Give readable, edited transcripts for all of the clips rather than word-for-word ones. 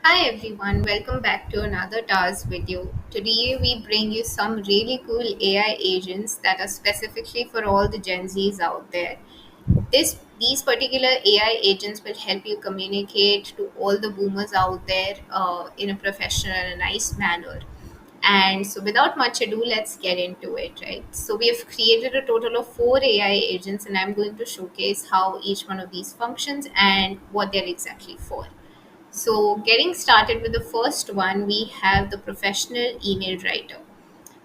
Hi everyone, welcome back to another TARS video. Today we bring you some really cool AI agents that are specifically for all the Gen Zs out there. These particular AI agents will help you communicate to all the boomers out there in a professional and a nice manner. And so without much ado, let's get into it, right? So we have created a total of four AI agents and I'm going to showcase how each one of these functions and what they're exactly for. So, getting started with the first one, we have the professional email writer.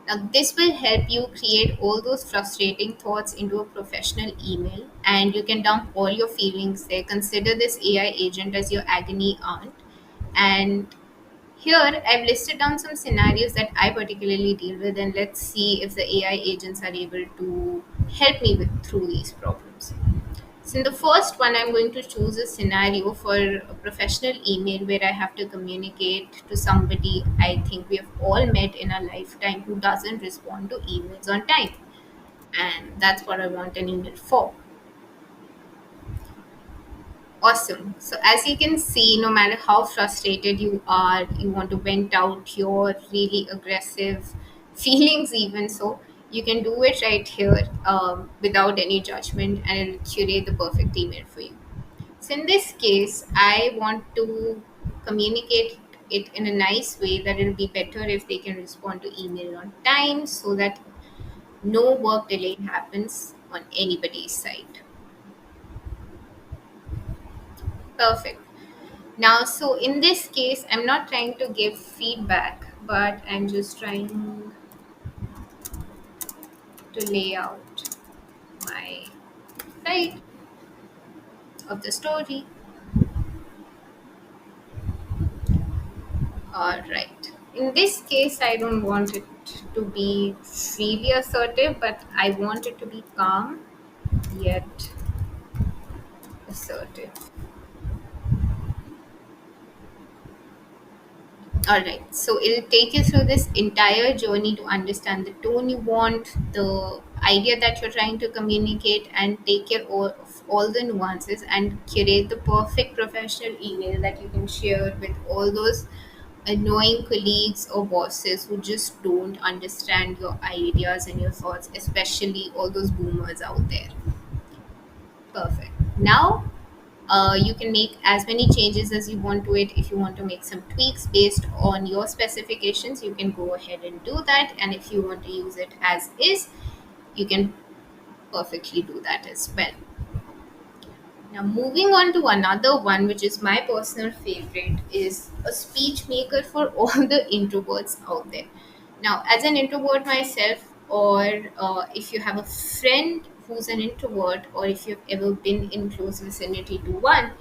Now, this will help you create all those frustrating thoughts into a professional email, and you can dump all your feelings there. Consider this AI agent as your agony aunt. And here, I've listed down some scenarios that I particularly deal with, and let's see if the AI agents are able to help me with through these problems. So in the first one, I'm going to choose a scenario for a professional email where I have to communicate to somebody I think we have all met in our lifetime who doesn't respond to emails on time. And that's what I want an email for. Awesome. So as you can see, no matter how frustrated you are, you want to vent out your really aggressive feelings, even so, you can do it right here without any judgment and it'll curate the perfect email for you. So in this case, I want to communicate it in a nice way that it'll be better if they can respond to email on time so that no work delay happens on anybody's side. Perfect. Now, so in this case, I'm not trying to give feedback, but I'm just trying to lay out my side of the story. All right. In this case, I don't want it to be really assertive, but I want it to be calm yet assertive. All right. So it'll take you through this entire journey to understand the tone you want, the idea that you're trying to communicate, and take care of all the nuances and curate the perfect professional email that you can share with all those annoying colleagues or bosses who just don't understand your ideas and your thoughts, especially all those boomers out there. Perfect. Now, you can make as many changes as you want to it. If you want to make some tweaks based on your specifications, you can go ahead and do that. And if you want to use it as is, you can perfectly do that as well. Now, moving on to another one, which is my personal favorite, is a speech maker for all the introverts out there. Now, as an introvert myself, or if you have a friend who's an introvert, or if you've ever been in close vicinity to one,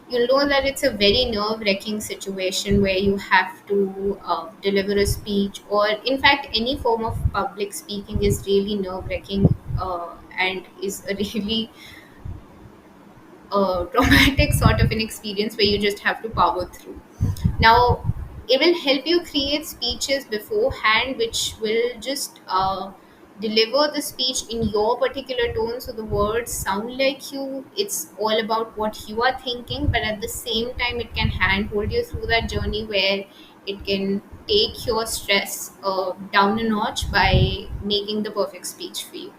you'll know that it's a very nerve wracking situation where you have to deliver a speech, or in fact, any form of public speaking is really nerve wracking and is a really traumatic sort of an experience where you just have to power through. Now, it will help you create speeches beforehand, which will just deliver the speech in your particular tone so the words sound like you. It's all about what you are thinking, but at the same time, it can handhold you through that journey where it can take your stress down a notch by making the perfect speech for you.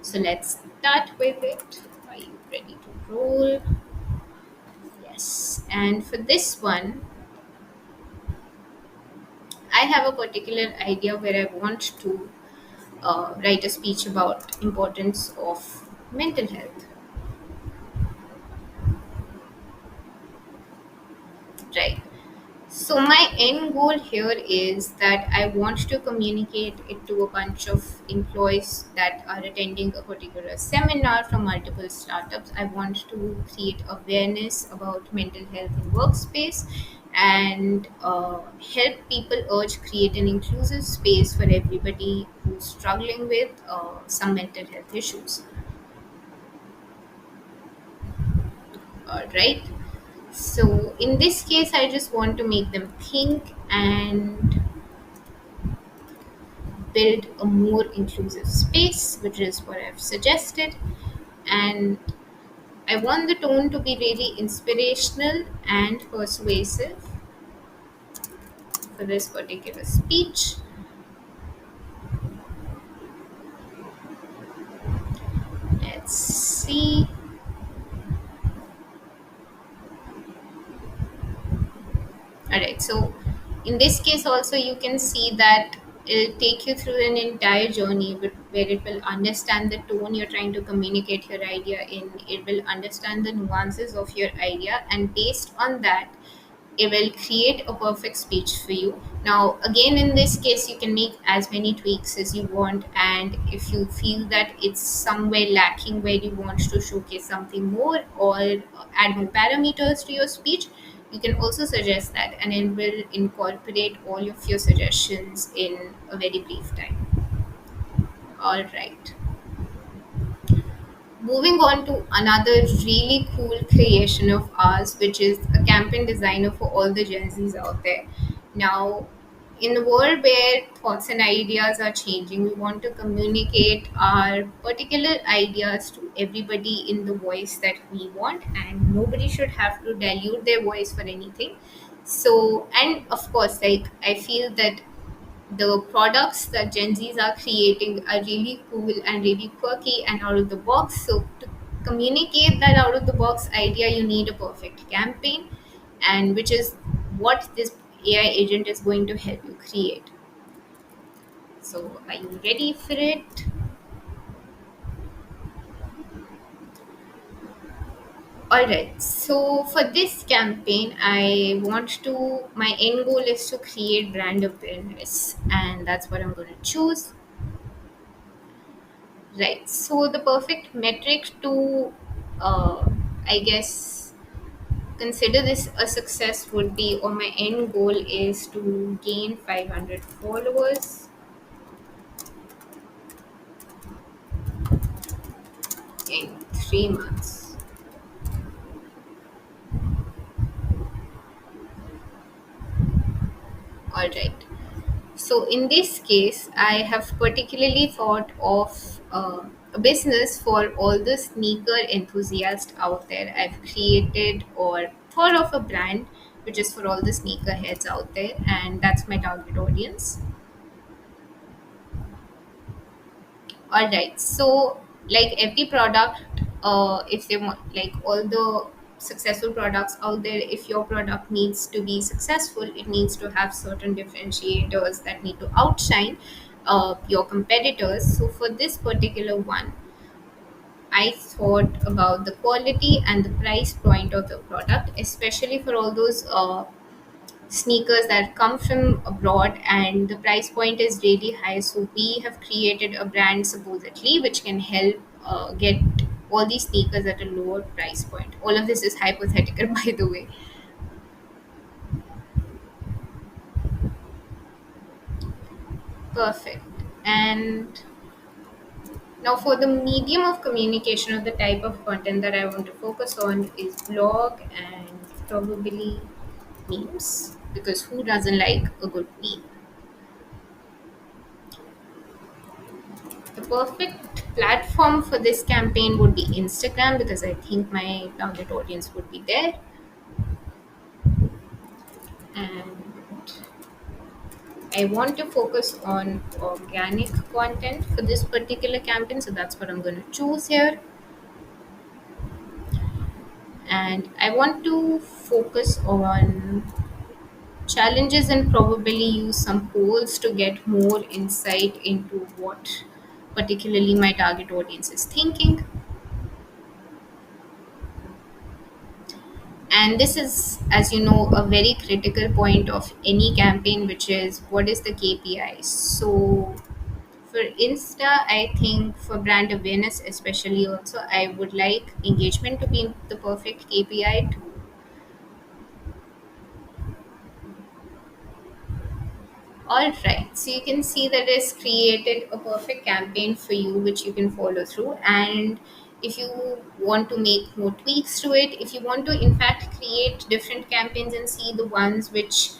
So, let's start with it. Are you ready to roll? Yes. And for this one, I have a particular idea where I want to write a speech about importance of mental health. Right. So my end goal here is that I want to communicate it to a bunch of employees that are attending a particular seminar from multiple startups. I want to create awareness about mental health in workspace and help people urge create an inclusive space for everybody who's struggling with some mental health issues. All right. So in this case, I just want to make them think and build a more inclusive space, which is what I've suggested. And I want the tone to be really inspirational and persuasive. for this particular speech. Let's see. Alright, so in this case also you can see that it'll take you through an entire journey where it will understand the tone you're trying to communicate your idea in. It will understand the nuances of your idea, and based on that it will create a perfect speech for you. Now, again, in this case, you can make as many tweaks as you want, and if you feel that it's somewhere lacking where you want to showcase something more or add more parameters to your speech, you can also suggest that, and it will incorporate all of your suggestions in a very brief time. All right. Moving on to another really cool creation of ours, which is a campaign designer for all the Gen Zs out there. Now, in a world where thoughts and ideas are changing, we want to communicate our particular ideas to everybody in the voice that we want, and nobody should have to dilute their voice for anything. So, and of course, like I feel that the products that Gen Zs are creating are really cool and really quirky and out of the box. So to communicate that out of the box idea, you need a perfect campaign, and which is what this AI agent is going to help you create. So are you ready for it? All right. So for this campaign, my end goal is to create brand awareness, and that's what I'm going to choose. Right. So the perfect metric to, I guess, consider this a success would be, or my end goal is to gain 500 followers in 3 months. All right. So in this case, I have particularly thought of a business for all the sneaker enthusiasts out there. I've created or thought of a brand which is for all the sneaker heads out there, and that's my target audience. All right. So, like every product, if they want, like all the successful products out there, if your product needs to be successful, it needs to have certain differentiators that need to outshine your competitors. So, for this particular one, I thought about the quality and the price point of the product, especially for all those sneakers that come from abroad and the price point is really high. So we have created a brand supposedly which can help get all these sneakers at a lower price point. All of this is hypothetical, by the way. Perfect. And now for the medium of communication or the type of content that I want to focus on is blog and probably memes, because who doesn't like a good meme? The perfect platform for this campaign would be Instagram, because I think my target audience would be there. And I want to focus on organic content for this particular campaign, so that's what I'm going to choose here. And I want to focus on challenges and probably use some polls to get more insight into what particularly my target audience is thinking. And this is, as you know, a very critical point of any campaign, which is what is the KPI. So for Insta, I think for brand awareness especially, also I would like engagement to be the perfect KPI to. All right, so you can see that it's created a perfect campaign for you, which you can follow through. And if you want to make more tweaks to it, if you want to, in fact, create different campaigns and see the ones which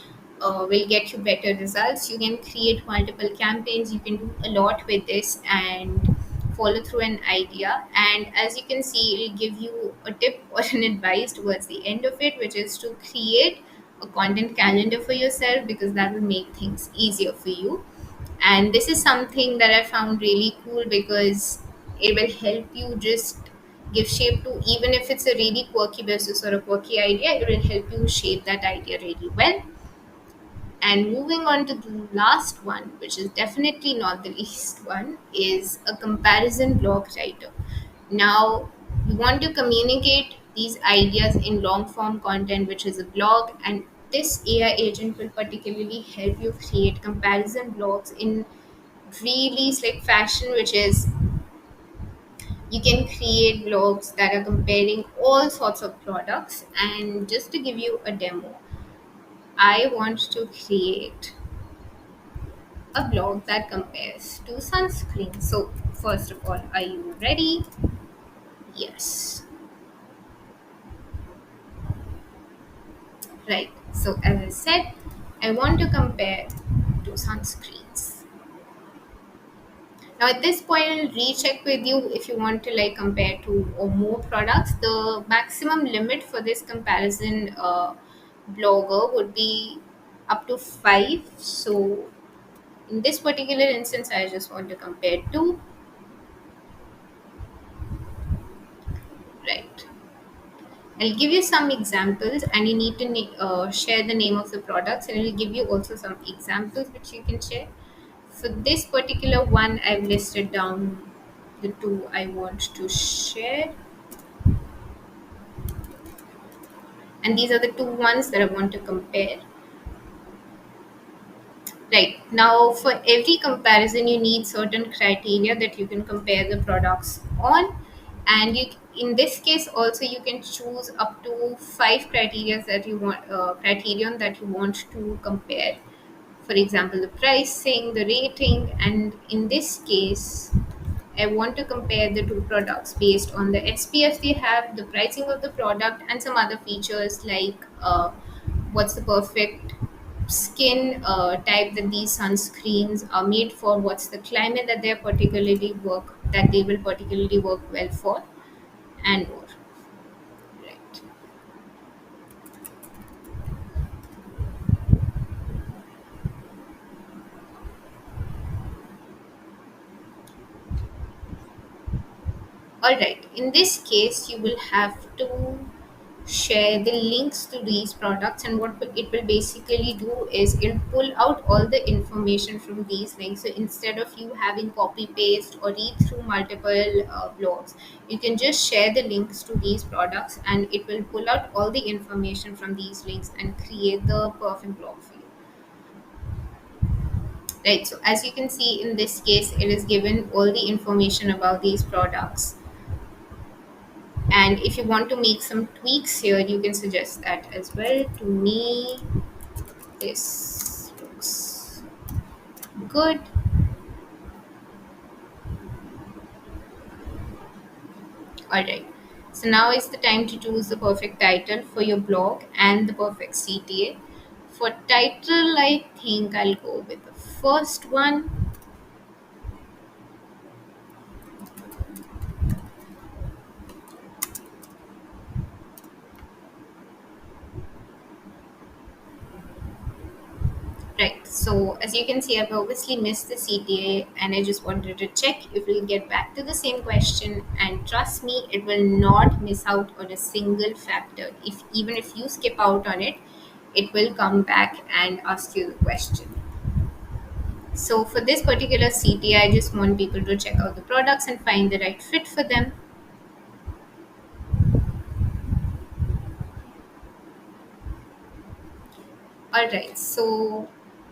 will get you better results, you can create multiple campaigns. You can do a lot with this and follow through an idea. And as you can see, it'll give you a tip or an advice towards the end of it, which is to create a content calendar for yourself, because that will make things easier for you. And this is something that I found really cool, because it will help you just give shape to, even if it's a really quirky business or a quirky idea, it will help you shape that idea really well. And moving on to the last one, which is definitely not the least one, is a comparison blog writer. Now, we want to communicate these ideas in long form content, which is a blog, and this AI agent will particularly help you create comparison blogs in really slick fashion, which is you can create blogs that are comparing all sorts of products. And just to give you a demo, I want to create a blog that compares two sunscreens. So, first of all, are you ready? Yes. Right. So, as I said, I want to compare two sunscreens. Now, at this point, I'll recheck with you if you want to like compare two or more products. The maximum limit for this comparison blogger would be up to five. So, in this particular instance, I just want to compare two. Right. I'll give you some examples, and you need to share the name of the products, and I'll give you also some examples which you can share. For this particular one, I've listed down the two I want to share, and these are the two ones that I want to compare. Right now, for every comparison, you need certain criteria that you can compare the products on, and you in this case also you can choose up to five criteria that you want criterion that you want to compare. For example, the pricing, the rating, and in this case, I want to compare the two products based on the SPF they have, the pricing of the product, and some other features like what's the perfect skin type that these sunscreens are made for, what's the climate that they will particularly work well for, and more. Right. All right. In this case, you will have to share the links to these products, and what it will basically do is it'll pull out all the information from these links. So instead of you having copy paste or read through multiple blogs, you can just share the links to these products, and it will pull out all the information from these links and create the perfect blog for you. Right, so as you can see, in this case it is given all the information about these products, and if you want to make some tweaks here, you can suggest that as well. To me, this looks good. All right. So now is the time to choose the perfect title for your blog and the perfect CTA. For title, I think I'll go with the first one. Right. So as you can see, I've obviously missed the CTA, and I just wanted to check if we'll get back to the same question. And trust me, it will not miss out on a single factor. If even if you skip out on it, it will come back and ask you the question. So for this particular CTA, I just want people to check out the products and find the right fit for them. All right. So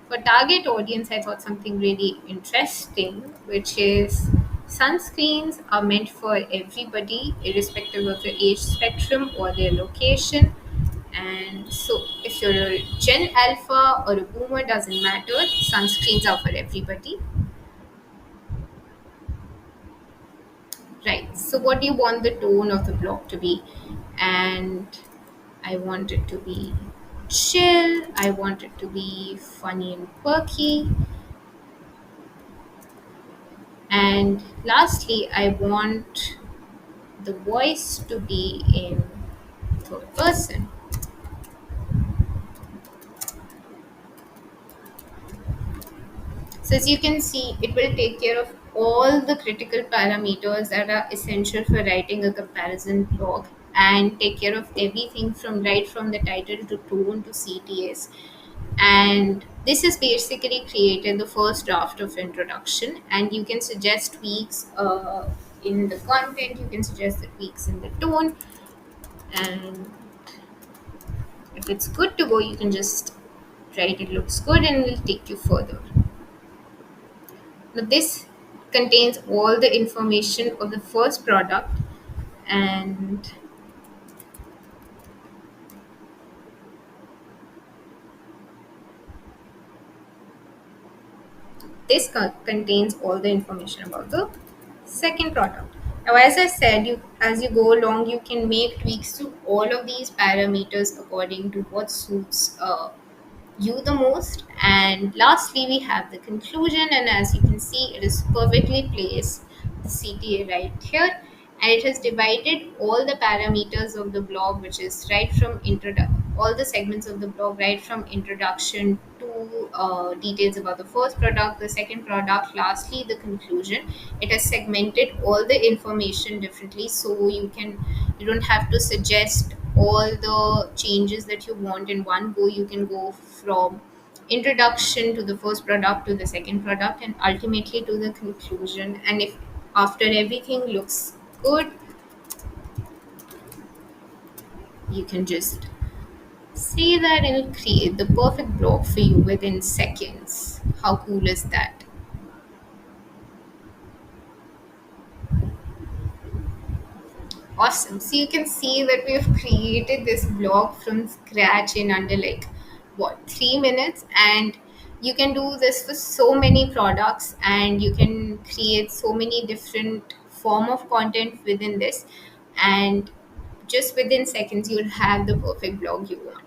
for target audience, I thought something really interesting, which is sunscreens are meant for everybody, irrespective of their age spectrum or their location. And so, if you're a Gen Alpha or a Boomer, doesn't matter. Sunscreens are for everybody. Right. So, what do you want the tone of the blog to be? And I want it to be chill. I want it to be funny and quirky. And lastly, I want the voice to be in third person. So as you can see, it will take care of all the critical parameters that are essential for writing a comparison blog, and take care of everything from right from the title to tone to CTS. And this is basically created the first draft of introduction, and you can suggest tweaks in the content, you can suggest the tweaks in the tone, and if it's good to go, you can just write it looks good and will take you further. Now, this contains all the information of the first product, and this contains all the information about the second product. Now, as I said, you as you go along, you can make tweaks to all of these parameters according to what suits you the most. And lastly, we have the conclusion, and as you can see, it is perfectly placed, the CTA right here, and it has divided all the parameters of the blog, which is right from all the segments of the blog, right from introduction to details about the first product, the second product, lastly the conclusion. It has segmented all the information differently, so you don't have to suggest all the changes that you want in one go. You can go from introduction to the first product to the second product and ultimately to the conclusion. And if after everything looks good, you can just say that it'll create the perfect blog for you within seconds. How cool is that? Awesome. So you can see that we have created this blog from scratch in under like what, 3 minutes, and you can do this for so many products, and you can create so many different form of content within this, and just within seconds you'll have the perfect blog you want.